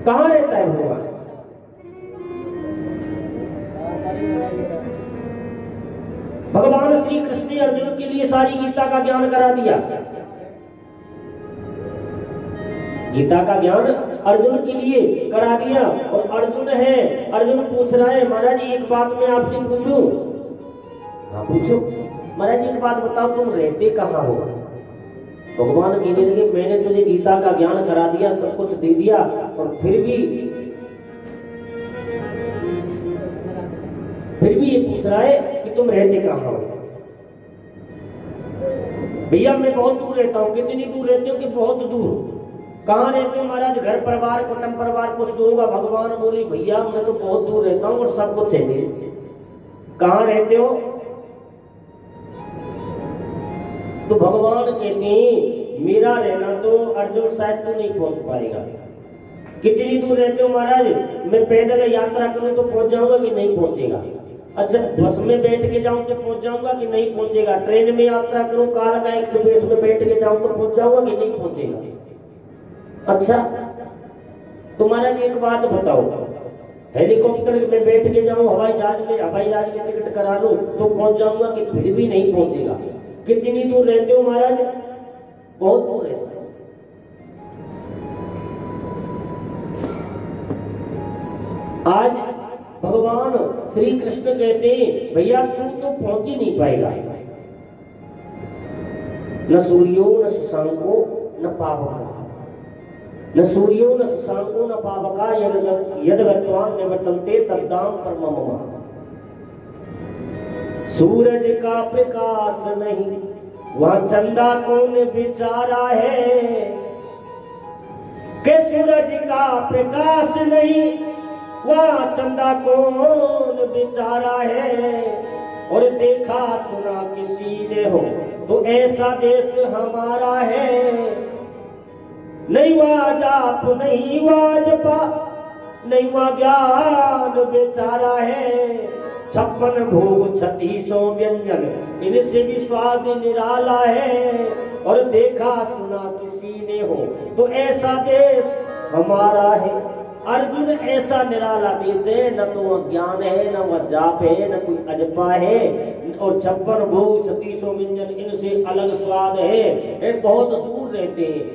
कहां रहता है भगवान? भगवान श्री कृष्ण ने अर्जुन के लिए सारी गीता का ज्ञान करा दिया। गीता का ज्ञान अर्जुन के लिए करा दिया। और अर्जुन है, अर्जुन पूछ रहा है महाराज जी एक बात मैं आपसे पूछूं? हाँ पूछो। महाराज जी एक बात बताओ, तुम रहते कहाँ हो? भगवान कहने लगे मैंने तुझे गीता का ज्ञान करा दिया, सब कुछ दे दिया, और फिर भी ये पूछ रहा है कि तुम रहते कहाँ हो? भैया मैं बहुत दूर रहता हूँ। कितनी दूर रहते हो? कि बहुत दूर। कहाँ रहते हो महाराज? घर परिवार कुटुंब परिवार कुछ तो होगा। भगवान बोले भैया मैं तो बहुत दूर रहता हूँ और सब कुछ है मेरे। कहाँ रहते हो? तो भगवान कहते हैं मेरा रहना तो अर्जुन शायद तो नहीं पहुंच पाएगा। कितनी दूर रहते हो महाराज? मैं पैदल यात्रा करूं तो पहुंच जाऊंगा कि नहीं पहुंचेगा? अच्छा बस में बैठ के जाऊं तो पहुंच जाऊंगा कि नहीं पहुंचेगा? ट्रेन में यात्रा करूं, कालका एक्सप्रेस में बैठ के जाऊं तो पहुंच जाऊंगा कि नहीं पहुंचेगा? अच्छा तो महाराज एक बात बताओ, हेलीकॉप्टर में बैठ के जाऊं, हवाई जहाज की टिकट करा लूं तो पहुंच जाऊंगा कि फिर भी नहीं पहुंचेगा? कितनी दूर रहते हो महाराज? बहुत दूर रहते हो। आज भगवान श्री कृष्ण कहते हैं भैया तू तो पहुंच ही नहीं पाएगा। न सूर्यो न शशांको न पावका, न सूर्यो न शशांको न पावका यद गत्वान निवर्तन्ते तद्दाम परममम। सूरज का प्रकाश नहीं वहां चंदा कौन बेचारा है? के सूरज का प्रकाश नहीं वहां चंदा कौन बेचारा है? और देखा सुना किसी ने हो तो ऐसा देश हमारा है। नहीं वहां जाप नहीं वहां जपा नहीं वहां ज्ञान बेचारा है। 56 भोग 3600 व्यंजन इनसे भी स्वाद निराला है। और देखा सुना किसी ने हो तो ऐसा देश हमारा है। अर्जुन ऐसा निराला देश है, न तो वह ज्ञान है न वह जाप है न कोई अजपा है। और 56 भोग 3600 व्यंजन इनसे अलग स्वाद है। बहुत दूर रहते हैं,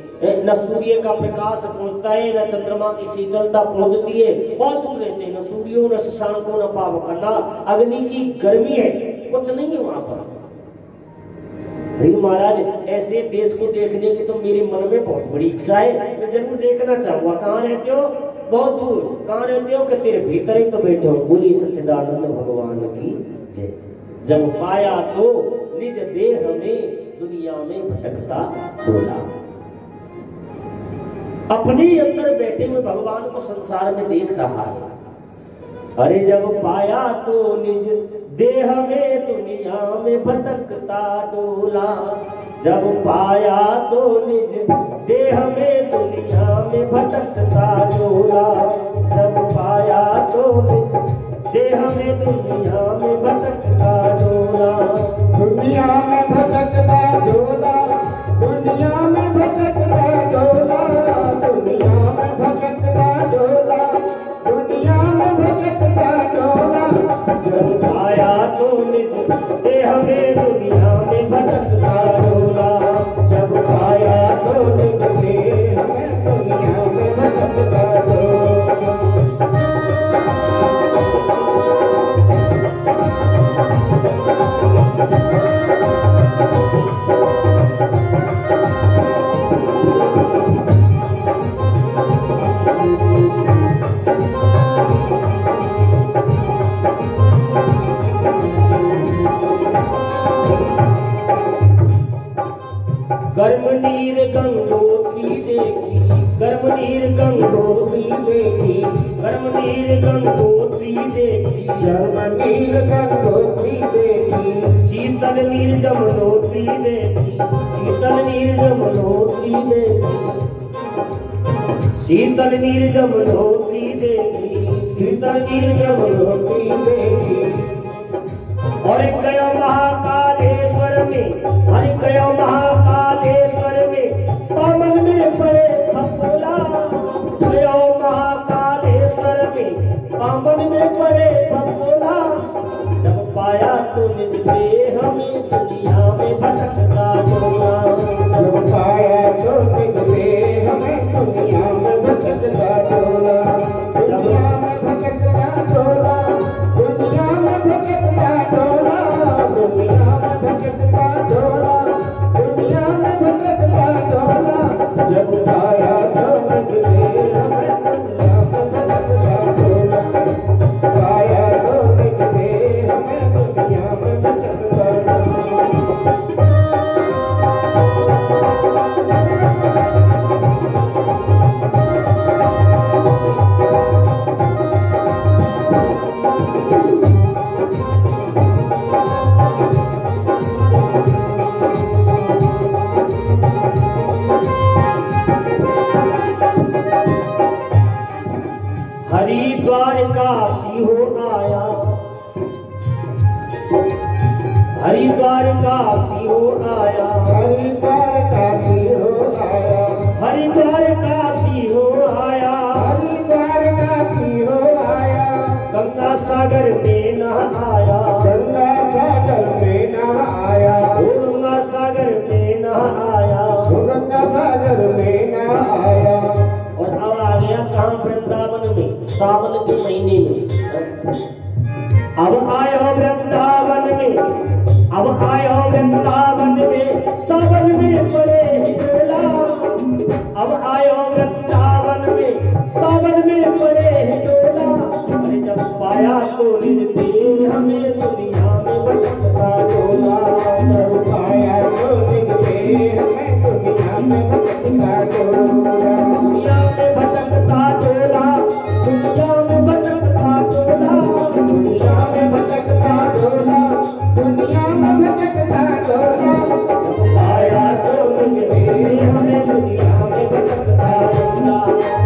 न सूर्य का प्रकाश पहुंचता है न चंद्रमा की शीतलता पहुंचती है। बहुत दूर रहते हैं, न सूर्यो न शशांको न पावक, न अग्नि की गर्मी है, कुछ नहीं है वहां पर। महाराज ऐसे देश को देखने की तो मेरे मन में बहुत बड़ी इच्छा है, मैं जरूर देखना चाहूंगा। कहाँ रहते हो? बहुत दूर। कहाँ रहते हो? कि तेरे भीतर ही तो बैठे हो। बोली सच्चिदानंद भगवान की जय। जब पाया तो निज देह में दुनिया में भटकता डोला। अपने अंदर बैठे हुए भगवान को संसार में देख रहा है। अरे जब पाया तो निज देह में दुनिया में भटकता डोला। जब पाया तो निज देह में दुनिया में भटकता डोला। जब पाया तो निज देह में दुनिया में भटकता डोला। दुनिया में भटकता डोला, दुनिया में भटकता डोला, दुनिया में भटकता डोला, दुनिया में भटकता डोला। जब पाया तो निज देह में दुनिया में भटकता डोला। जब पाया तो निज देह में दुनिया में भटकता डोला। गर्म नीर गंगोत्री देखी, गर्म नीर गंगोत्री देखी, गर्म नीर गंगोत्री देखी, गर्म नीर गंगोत्री देखी। शीतल नीर जमुनोत्री देखी, शीतल नीर जमुनोत्री देखी, शीतल नीर जमुनोत्री देखी, शीतल नीर जमुनोत्री देखी। और गयो महाकालेश्वर में, हरि गयो महाकालेश्वर में, पावन में पड़े फफोला। गयो महाकालेश्वर पाया तो निकले हमें दुनिया में भटकता डोला, पाया तो निकले हमें दुनिया में भटकता हरिद्वार काशी हो आया, हरिद्वार काशी हो आया, हरिद्वार काशी हो आया, हरिद्वार काशी हो आया, हरिद्वार काशी हो आया, गंगा सागर में नहाया, गंगा सागर में नहाया, गंगा सागर में नहाया, गंगा सागर में नहाया। और अब आ गया कहाँ वृंदावन में सावन के महीने में। अब आयो वृंदावन में, अब आयो वृंदावन में सावन में पड़े ही डोला, अब आयो वृंदावन में सावन में पड़े ही डोला। अरे जब पाया तो निज दे हमें दुनिया में भटकता डोला, जब पाया तो निकले हमें दुनिया में भटकता डोला, दुनिया में भटकता डोला, दुनिया में भटकता डोला, दुनिया में भटकता डोला, दुनिया में भटकता डोला। जब पाया तो निकले हमें दुनिया में भटकता डोला,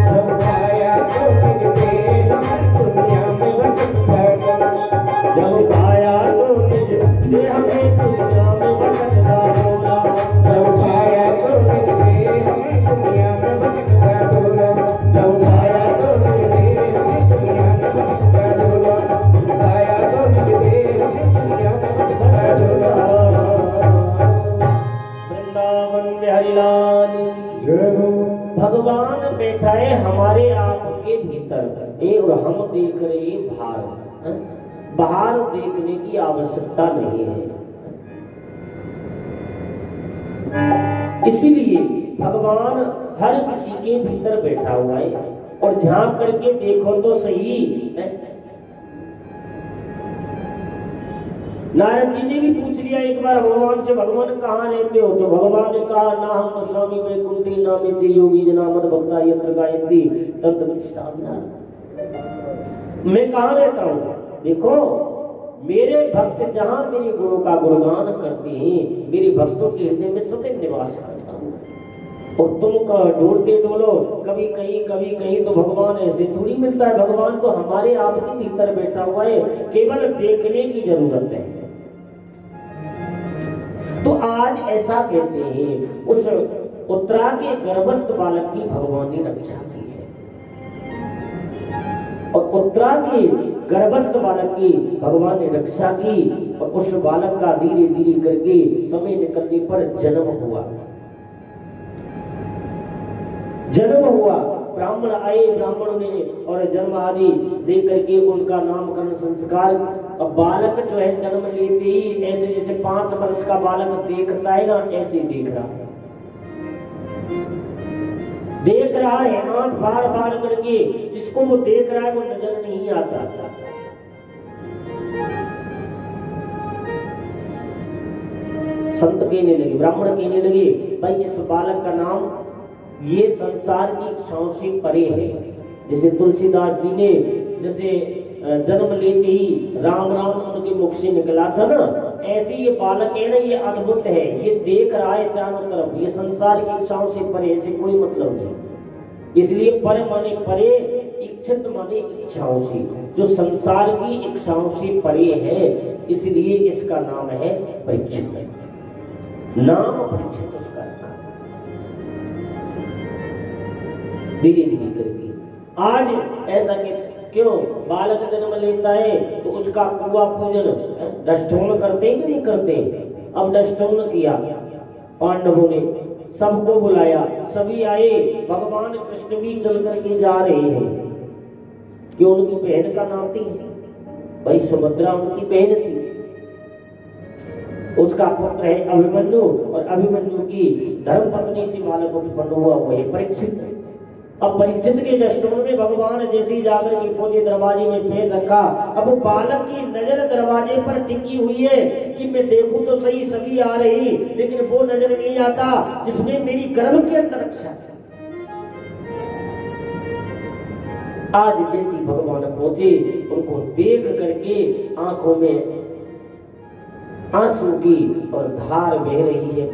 जब पाया तो निकले हमें दुनिया में भटकता डोला, जब पाया तो निकले हमें दुनिया में भटकता डोला, जब पाया तो निकले हमें दुनिया में भटकता डोला, जब पाया तो निकले हमें दुनिया में भटकता डोला, पाया तो निकले हमें दुनिया में भटकता डोला। वृंदावन बिहारी लाल की जय हो। भगवान बैठा है हमारे आपके भीतर और हम देख रहे बाहर। बाहर देखने की आवश्यकता नहीं है, इसीलिए भगवान हर किसी के भीतर बैठा हुआ है। और झांक करके देखो तो सही। नारद जी ने भी पूछ लिया एक बार भगवान से, भगवान कहाँ रहते हो? तो भगवान ने कहा, ना हम स्वामी वैकुंठी नामे चे योगी जना मद भक्ता यत्र गायन्ति तत्र तिष्ठामि। मैं कहाँ रहता हूँ? देखो, मेरे भक्त जहाँ मेरे गुरु का गुणगान करते हैं, मेरे भक्तों के हृदय में सदैव निवास करता हूँ। और तुम ढूंढते डोलो कभी कहीं तो भगवान ऐसे थोड़ी मिलता है। भगवान तो हमारे आप के भीतर बैठा हुआ है, केवल देखने की जरूरत है। तो आज ऐसा कहते हैं, उस उत्तरा के गर्भस्थ बालक की भगवान ने रक्षा की है। और उत्तरा के गर्भस्थ बालक की भगवान ने रक्षा की। और उस बालक का धीरे धीरे करके समय निकलने पर जन्म हुआ। जन्म हुआ, ब्राह्मण आए, ब्राह्मणों ने और जन्म आदि दे करके उनका नामकरण संस्कार। अब बालक जो है जन्म लेते ही ऐसे जैसे 5 वर्ष का बालक देखता है ना, ऐसे देख रहा है, देख रहा है आंख फाड़ फाड़ करके। जिसको वो देख रहा है वो नजर नहीं आता। संत कहने लगे, ब्राह्मण कहने लगे, भाई इस बालक का नाम ये संसार की इच्छाओं से परे है। जैसे तुलसीदास जी ने जैसे जन्म लेते ही राम राम उनके मुख से निकला था ना, ऐसे ये बालक है ना, ये अद्भुत है। ये देख रहा है चारों तरफ, ये संसार की इच्छाओं से परे, ऐसे कोई मतलब नहीं। इसलिए पर माने परे, इच्छित माने इच्छाओं से, जो संसार की इच्छाओं से परे है, इसलिए इसका नाम है परीक्षित। नाम परीक्षित उसका रखा। धीरे धीरे करके आज ऐसा क्यों बालक जन्म लेता है तो उसका कुआ पूजन दष्टोन करते हैं कि नहीं करते? अब दष्टोन किया, पांडवों ने सबको बुलाया, सभी आए। भगवान कृष्ण भी चल करके जा रहे हैं कि उनकी बहन का नाम थी भाई सुभद्रा, उनकी बहन थी। उसका पुत्र है अभिमन्यु, और अभिमन्यु उनकी धर्म पत्नी से बालक उत्पन्न हुआ, वही परीक्षित। अब परीक्षित के दृष्टिकोण में भगवान जैसे ही जाकर के पहुंचे, दरवाजे में पैर रखा, अब वो बालक की नजर दरवाजे पर टिकी हुई है कि मैं देखूं तो सही, सभी आ रही, लेकिन वो नजर नहीं आता जिसमें मेरी गर्भ के अंदर रक्षा है। आज जैसी भगवान पहुंचे, उनको देख करके आंखों में आंसू की और धार बह रही है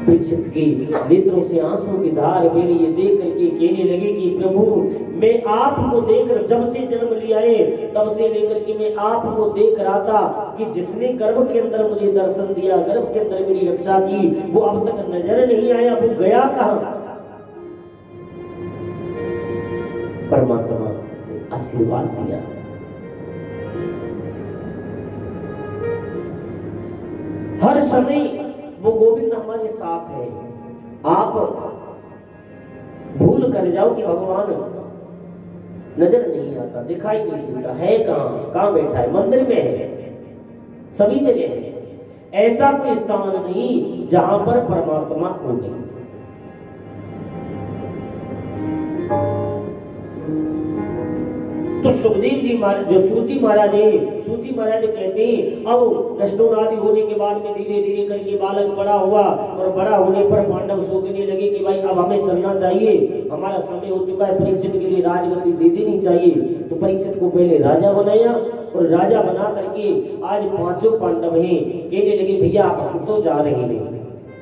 परीक्षित की नेत्रों से आंसू की धार बह रही है। देख करके कहने लगे कि प्रभु, मैं आपको देखकर, जब से जन्म लिया है तब से लेकर के मैं आपको देख रहा था कि जिसने गर्भ के अंदर मुझे दर्शन दिया, गर्भ के अंदर मेरी रक्षा की, वो अब तक नजर नहीं आया, वो गया कहां? परमात्मा ने आशीर्वाद दिया। हर समय वो गोविंद हमारे साथ है। आप भूल कर जाओ कि भगवान नजर नहीं आता, दिखाई नहीं देता, है कहां बैठा है? मंदिर में है, सभी जगह है। ऐसा कोई स्थान नहीं जहां पर परमात्मा हो नहीं। तो सुखदेव जी महाराज, जो सूची महाराज है, सूची महाराज कहते हैं अब रष्टोनादि होने के बाद में धीरे धीरे करके बालक बड़ा हुआ, और बड़ा होने पर पांडव सोचने लगे कि भाई अब हमें चलना चाहिए, हमारा समय हो चुका है, परीक्षित के लिए राजगद्दी दे देनी चाहिए। तो परीक्षित को पहले राजा बनाया, और राजा बना करके आज 5 पांडव हैं। कहने लगे भैया हम तो जा रहे हैं,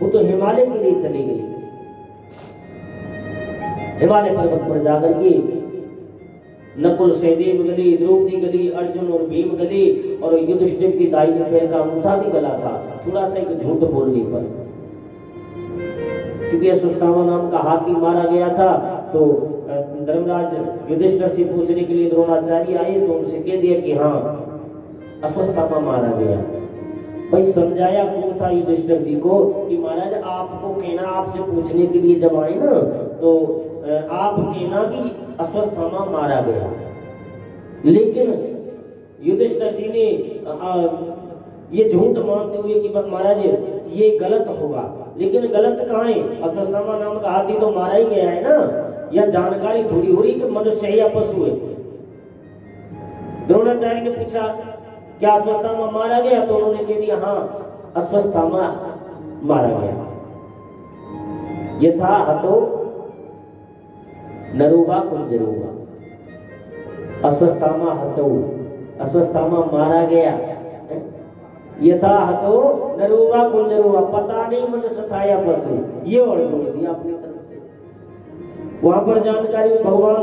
वो तो हिमालय के लिए चले गए। हिमालय पर्वत पर जाकर के नकुल सहदेव गले, द्रौपदी गली, अर्जुन और भीम गले, और युधिष्ठिर की दाहिने पैर का अंगूठा भी गला था, थोड़ा सा एक झूठ बोलने पर। क्योंकि अश्वत्थामा नाम का हाथी मारा गया था, तो धर्मराज युधिष्ठिर से पूछने के लिए द्रोणाचार्य आए, तो उनसे कह दिया कि हाँ अश्वत्थामा मारा गया। भाई समझाया कौन था युधिष्ठिर जी को कि महाराज आपको कहना, आपसे पूछने के लिए जब आए ना तो आप कहना कि अश्वत्थामा मारा गया। लेकिन युधिष्ठिर जी ने ये झूठ मानते हुए कि महाराज ये गलत होगा, लेकिन गलत कहाँ है? अश्वत्थामा नाम का हाथी तो मारा ही गया है ना, या जानकारी थोड़ी हो रही कि मनुष्य है या पशु है। द्रोणाचार्य ने पूछा क्या अश्वत्थामा मारा गया? तो उन्होंने कह दिया हाँ अश्वत्थामा मारा गया। यथा हतो नरुवा कुंजरुवा, अश्वत्थामा हतो, अश्वत्थामा मारा गया। यथा हतो नरुवा कुंजरुवा, पता नहीं मनुष्य था या पशु, ये और जोड़ दिया अपनी तरफ से। वहां पर जानकारी में भगवान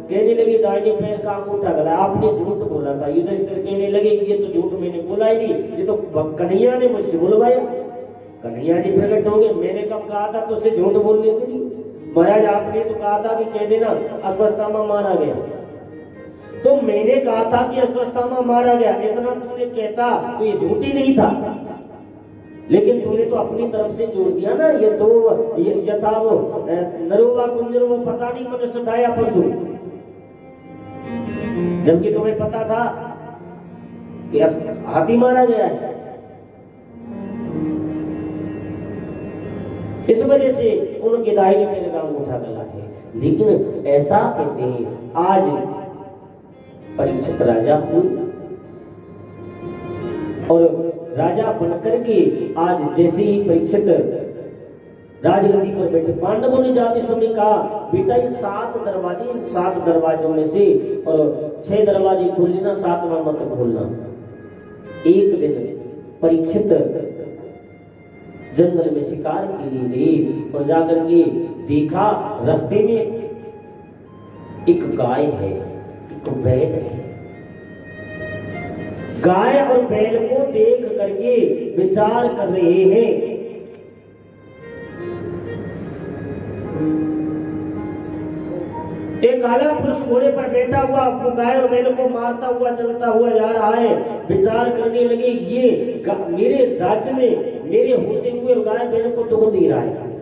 कहने लगे दाहिने पैर का अंगूठा गला, आपने झूठ बोला था। युधिष्ठिर कहने लगे कि ये तो झूठ मैंने बोला ही नहीं, ये तो कन्हैया ने मुझसे बुलवाया, कन्हैया जी प्रकट हो गए। मैंने कब कहा था तुझसे झूठ बोलने के लिए? महाराज आपने तो कहा था कि कह देना अश्वत्थामा मारा गया, तो मैंने कहा था कि अश्वत्थामा मारा गया, इतना तूने कहता तो ये झूठ ही नहीं था। लेकिन तूने तो अपनी तरफ से जोड़ दिया ना, ये तो यथा वो नरुवा कुंजरुवा, पता नहीं मनुष्य था या पशु, जबकि तुम्हें पता था कि हाथी मारा गया है। इस वजह से उनके दाहिने पैर का अंगूठा गला है। लेकिन ऐसा कहते हैं आज परीक्षित राजा हुए, और राजा बनकर के आज जैसे ही परीक्षित राजगद्दी पर बैठे, पांडवों ने जाते समय कहा बेटा ये 7 दरवाजे, 7 दरवाजों में से और 6 दरवाजे खोल लेना, 7वां मत खोलना। एक दिन परीक्षित जंगल में शिकार के लिए गए, और जाकर के देखा रास्ते में एक गाय है, एक बैल है। गाय और बैल को देख करके विचार कर रहे हैं। एक काला पुरुष घोड़े पर बैठा हुआ वो गाय और बैल को मारता हुआ चलता हुआ जा रहा है। विचार करने लगे ये मेरे राज्य में मेरे होते हुए गाय बैल को दुख दे रहा है।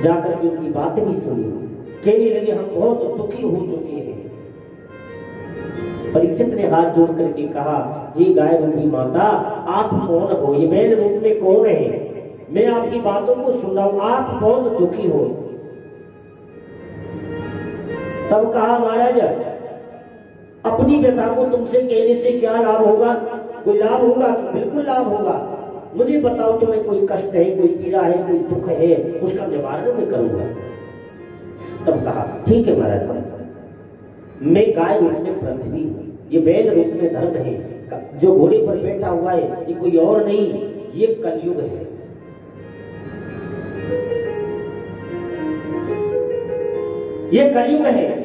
जाकर के उनकी बातें भी सुनी, कहने लगे हम बहुत दुखी हो चुके हैं, परीक्षित ने हाथ जोड़ करके कहा, ये गाय रूपी माता, आप कौन हो? ये बैल रूप में कौन है? मैं आपकी बातों को सुन रहा हूं, आप बहुत दुखी हो। तब कहा, महाराज अपनी व्यथा को तुमसे कहने से क्या लाभ होगा? कोई लाभ होगा? बिल्कुल लाभ होगा। मुझे बताओ, तुम्हें कोई कष्ट है, कोई पीड़ा है, कोई दुख है, उसका निवारण मैं करूंगा। तब कहा, ठीक है महाराज, मैं गाय रूप में पृथ्वी हूं, ये बैल रूप में धर्म है, जो घोड़े पर बैठा हुआ है ये कोई और नहीं, ये कलयुग है। ये कलयुग है।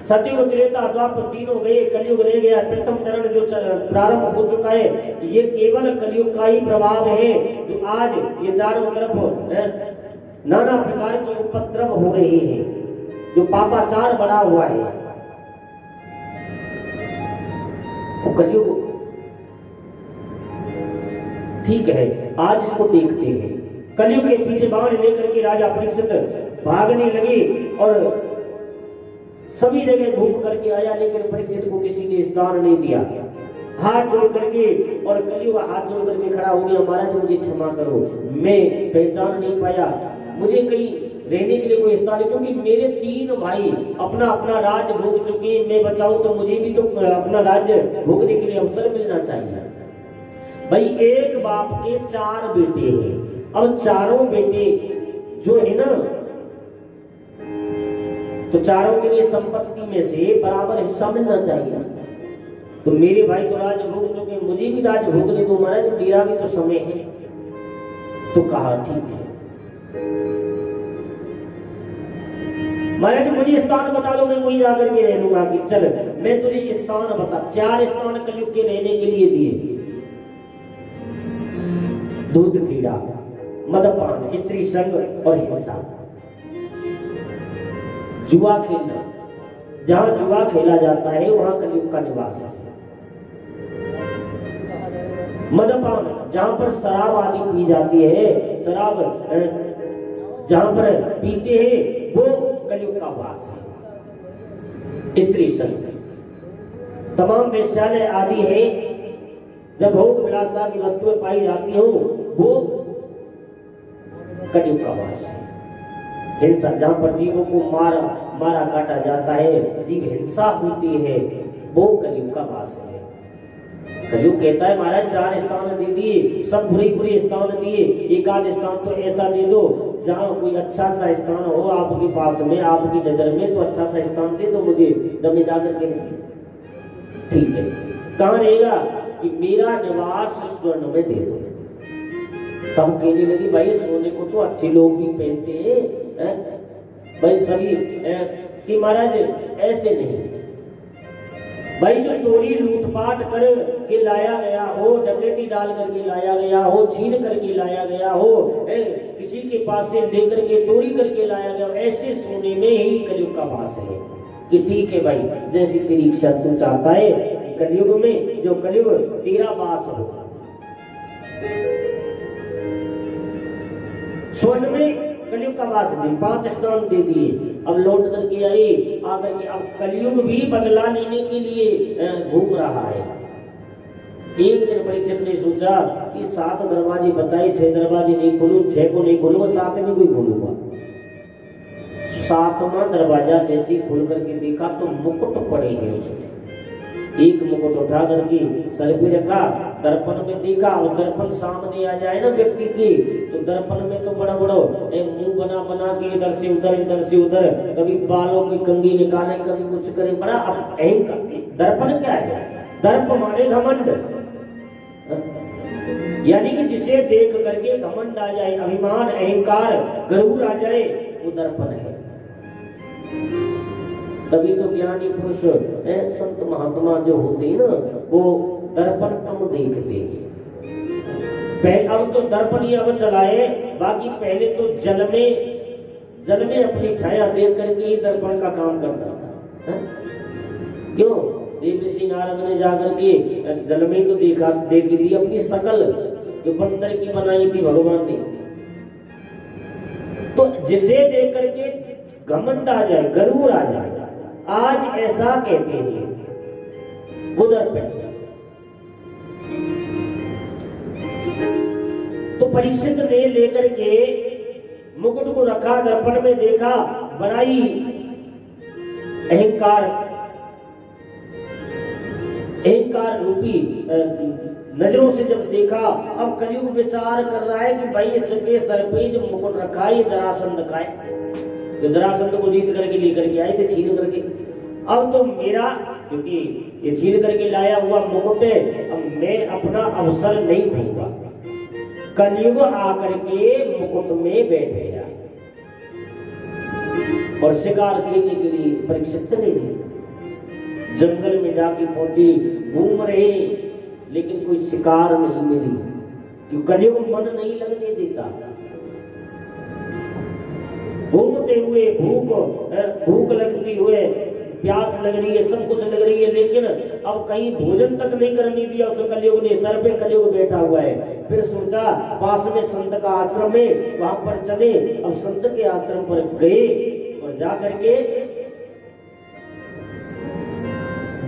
सतयुग, त्रेता, द्वापर तीनों गए, कलयुग रह गया। प्रथम चरण जो प्रारंभ हो चुका है, ये केवल कलयुग का ही प्रभाव है, जो आज ये चारों तरफ नाना प्रकार के उपद्रव हो रहे हैं, जो पापाचार बढ़ा हुआ है। तो कलयुग ठीक है, आज इसको देखते हैं। कलयुग के पीछे बाण लेकर के राजा परीक्षित भागने लगे और सभी जगह घूम करके आया, लेकिन परीक्षित को किसी ने स्थान नहीं दिया। हाथ जोड़ करके और कलयुग हाथ जोड़ करके खड़ा हो गया, महाराज मुझे क्षमा करो, मैं पहचान नहीं पाया, मुझे कहीं रहने के लिए कोई स्थान है, क्योंकि मेरे 3 भाई अपना अपना राज भोग चुके, मैं बचाऊं तो मुझे भी तो अपना राज्य भोगने के लिए अवसर मिलना चाहिए। भाई एक बाप के 4 बेटे हैं, अब चारों बेटे जो है ना, तो चारों के लिए संपत्ति में से बराबर हिस्सा मिलना चाहिए। तो मेरे भाई तो राज भोग चुके, मुझे भी राज भोगने दो महाराज, मेरा भी तो समय है। तो कहा ठीक है महाराज, मुझे स्थान बता दो, मैं वहीं जाकर के रह लूंगा। कि चल मैं तुझे स्थान बता, 4 स्थान कलयुग के रहने के लिए दिए। दूध पीड़ा, मदपान, स्त्री संग और हिंसा, जुआ खेलना, जहां जुआ खेला जाता है वहां कलयुग का निवास है। मदपान, जहां पर शराब आदि पी जाती है, शराब जहां पर पीते हैं वो कलयुग का वास है। स्त्री संग, तमाम वेश्यालय आदि है, जब भोग विलासता की वस्तुएं पाई जाती हो वो कलयुग का वास है। हिंसा, जहां पर जीवों को मारा काटा जाता है, जीव हिंसा होती है, वो कलयुग का वास है। कलयुग कहता है महाराज 4 स्थान दे दिए, सब बुरे स्थान दिए, एक आध स्थान तो ऐसा दे दो जहाँ कोई अच्छा सा स्थान हो आपके पास में, आपकी नजर में, तो अच्छा सा स्थान दे दो मुझे, जब मैं जाकर के। ठीक है, कहाँ रहेगा? कि मेरा निवास स्वर्ण में दे दो। तब कहने लगी, भाई सोने को तो अच्छे लोग भी पहनते हैं, भाई सभी कि महाराज ऐसे नहीं। भाई जो चोरी लूटपाट कर के लाया गया हो, डकैती डाल करके लाया गया हो, छीन करके लाया गया हो, किसी के पास से लेकर के चोरी करके लाया गया हो, ऐसे सोने में ही कलयुग का वास है। कि ठीक है भाई, जैसी तेरी इच्छा तू चाहता है, कलयुग में जो कलयुग तेरा वास हो। स्वर्ण में कलयुग का वास है, 5 स्थान दे दिए। अब लौट करके आई, आकर के अब कलयुग भी बदला लेने के लिए घूम रहा है। एक दिन परीक्षित ने सोचा कि 7 दरवाजे बताए, 6 दरवाजे नहीं खोलूं, 6 को नहीं खोलूंगा, 7 में कोई खोलूंगा। 7वां दरवाजा जैसे खोल करके देखा तो मुकुट पड़े हैं उसमें। एक मुकुट उठा करके सर पे रखा, दर्पण में देखा, और दर्पण सामने आ जाए ना व्यक्ति के, तो दर्पण में तो बड़ा बड़ा मुंह बना के इधर से उधर, कभी बालों की कंघी निकाले, कभी कुछ करे, बड़ा अहंकार। दर्पण क्या है? दर्प माने घमंड, यानी कि जिसे देख करके घमंड आ जाए, अभिमान, अहंकार, गरूर आ जाए, वो दर्पण है। तभी तो ज्ञानी पुरुष संत महात्मा जो होते हैं ना, वो दर्पण कम देखते हैं। अब तो दर्पण ही अब चलाए, बाकी पहले तो जल में अपनी छाया देख करके ही दर्पण का काम करता था। क्यों? देवऋषि नारद ने जाकर के जल में तो देखी थी अपनी शकल, जो बंदर की बनाई थी भगवान ने। तो जिसे देख करके घमंड आ जाए, गरूर आ जाए, आज ऐसा कहते हैं उधर पे। तो परीक्षित ने लेकर के मुकुट को रखा, दर्पण में देखा, बनाई अहंकार रूपी नजरों से जब देखा, अब कलयुग विचार कर रहा है कि भाई इसके सर पे जो मुकुट रखा है ये जरासंध का है, जो जरासंध को जीत करके लेकर के आए थे छीन करके। अब तो मेरा, क्योंकि ये छीन करके लाया हुआ मुकुट है, अब मैं अपना अवसर नहीं खूंगा। कलयुग आकर के मुकुट में बैठे और शिकार खेलने के लिए परीक्षित चले गए। जंगल में जाके पहुंचे, घूम रहे, लेकिन कोई शिकार नहीं मिली, क्योंकि कलयुग मन नहीं लगने देता। घूमते हुए भूख लगती हुए, प्यास लग रही है, सब कुछ लग रही है, लेकिन अब कहीं भोजन तक नहीं करने दिया उस कलयुग ने। सर पे कलयुग बैठा हुआ है। फिर सोचा पास में संत का आश्रम है, वहां पर चले। अब संत के आश्रम पर गए और जाकर के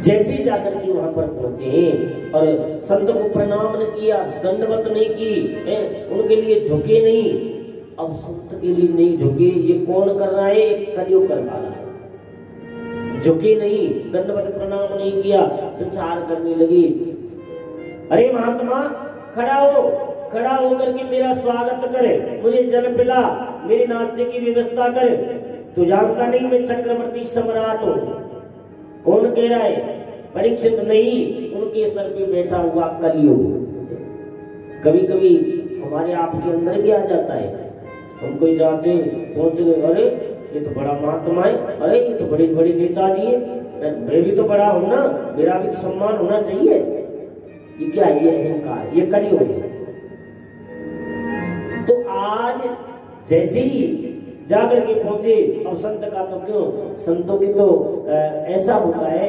जैसे ही जाकर के वहां पर पहुंचे और संत को प्रणाम न किया, दंडवत नहीं की, उनके लिए झुके नहीं। अब संत के लिए नहीं झुके, ये कौन कर रहा है? कलयुग कर रहा है। झुके नहीं, दंडवत प्रणाम नहीं किया, विचार करने लगी, अरे महात्मा खड़ा होकर के मेरा स्वागत करे, मुझे जल पिला, मेरे नाश्ते की व्यवस्था करे। तू जानता नहीं मैं चक्रवर्ती सम्राट हूं। कौन कह रहा है? परीक्षित नहीं, उनके सर पे बैठा हुआ कलयुग। कभी कभी हमारे आपके अंदर भी आ जाता है। हम कोई जाते पहुंच गए, अरे ये तो बड़ा महात्मा है, अरे ये तो बड़े बड़े नेताजी है, मैं भी तो बड़ा हूं ना, मेरा भी तो सम्मान होना चाहिए। ये क्या है? ये अहंकार, ये कलयुग है। तो आज जैसे ही जाकर के पहुंचे, अब संत का तो क्यों, संतों की तो ऐसा होता है,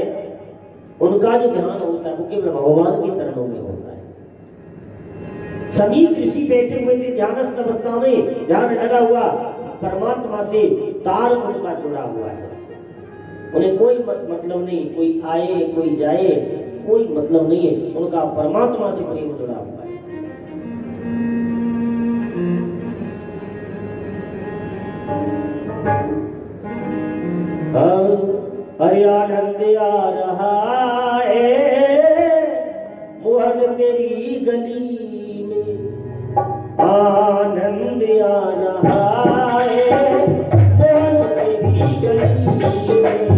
उनका जो ध्यान होता है वो केवल भगवान के चरणों में होता है। समीप ऋषि बैठे हुए थे ध्यानस्थ अवस्था में, ध्यान लगा हुआ, परमात्मा से तार उनका जुड़ा हुआ है। उन्हें कोई मतलब नहीं, कोई आए कोई जाए, कोई मतलब नहीं है, उनका परमात्मा से प्रेम जुड़ा हुआ है। अरे आनंद आ रहा है मोहन तेरी गली में, आनंद आ रहा है मोहन तेरी गली में।